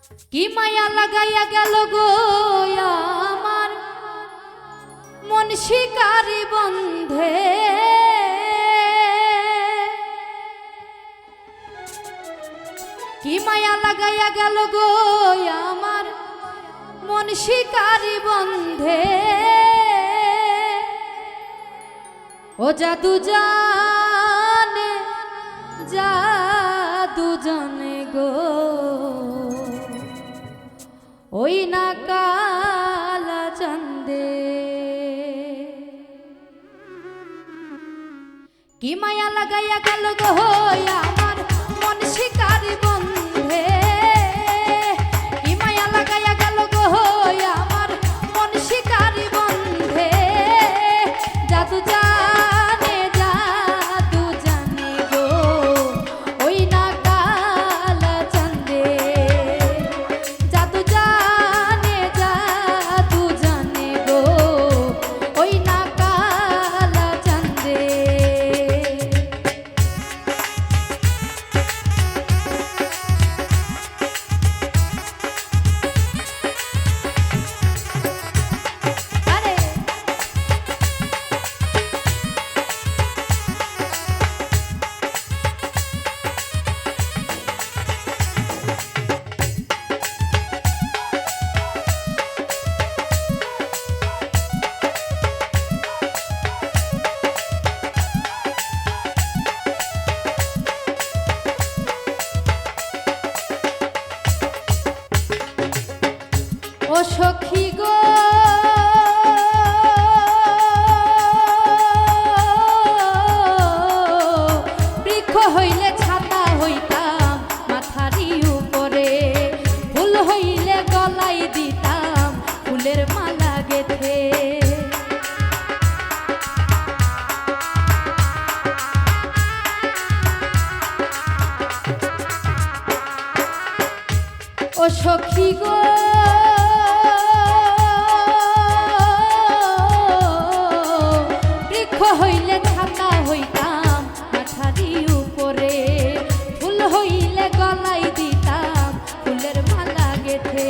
কি মায়া লাগাইয়া গেল গো আমার মন শিকারি বন্ধে, কি মায়া লাগাইয়া গেল গো আমার মন শিকারি বন্ধে। ও জাদু জানে জাদু জানে গো ওই না কালা চাঁদে। কি মায়া লাগাইয়া গেল গো আমার মন শিকারি বন্ধে, কি মায়া লাগাইয়া গেল গো আমার মন শিকারি বন্ধে। জাদু জানে জাদু জানে গো ওই না কালা চাঁদে। জাদু জানে জাদু জানে গো ওই না কালা চাঁদে। ও সখী গো বৃক্ষ হইলে ছাতা হইতাম মাথারি উপরে, ফুল হইলে গলাই দিতাম ফুলের মালা গেথে। ও সখী গো বৃক্ষ হইলে ছাতা হইতাম মাথারি উপরে, ফুল হইলে গলাই দিতাম ফুলের মালা গেথে।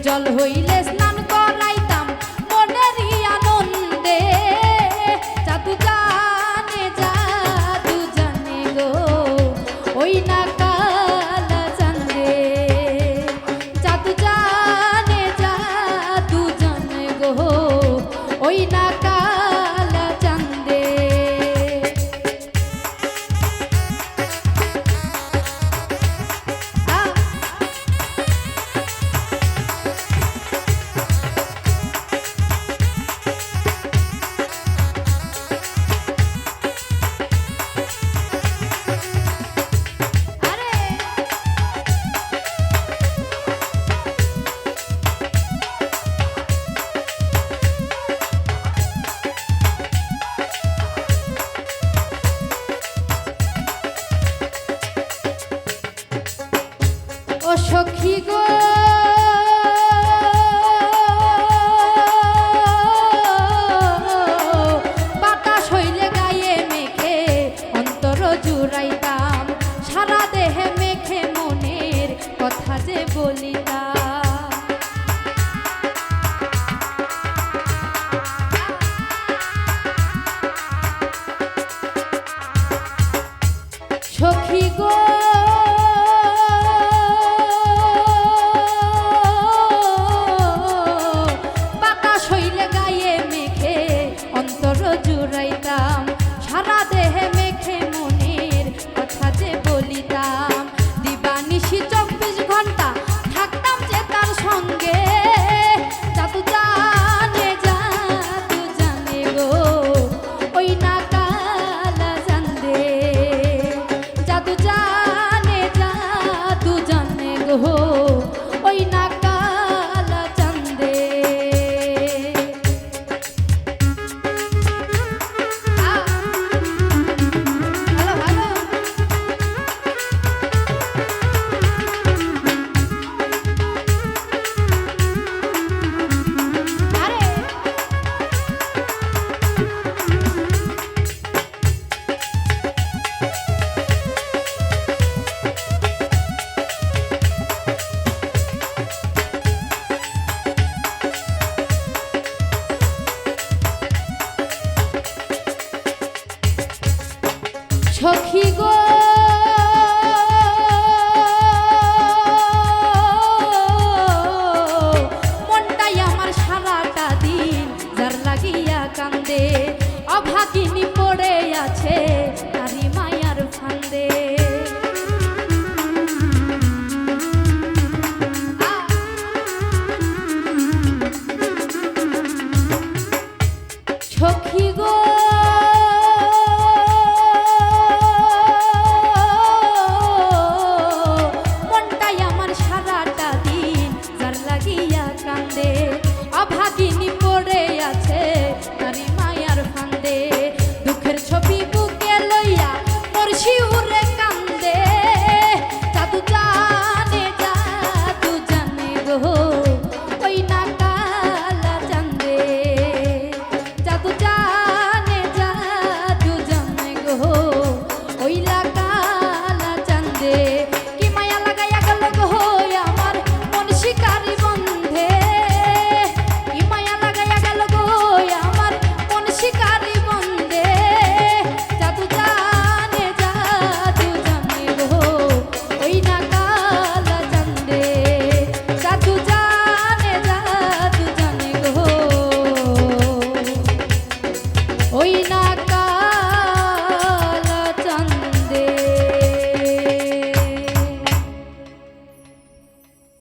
জল হইলে স্নান করাইতাম মনেরই আনন্দে। জাদু জানে জাদু জানে গো ওই না কালা চাঁদে। জাদু জানে জাদু জানে গো ওই না কালা চাঁদে। ও সখী গো বাতাস হইলে গায়ে মেখে অন্তর জুড়াইতাম, সারা দেহে মেখে মনের কথা যে বলিতাম। সখী গো জুড়াইতাম, সারা দেহে মেখে মনের কথা যে বলিতাম। দিবানিশি 24 ঘন্টা থাকতাম যে তার সঙ্গে। জাদু জানে জাদু জানে গো ওই না কালা চাঁদে। জাদু জানে সখী গো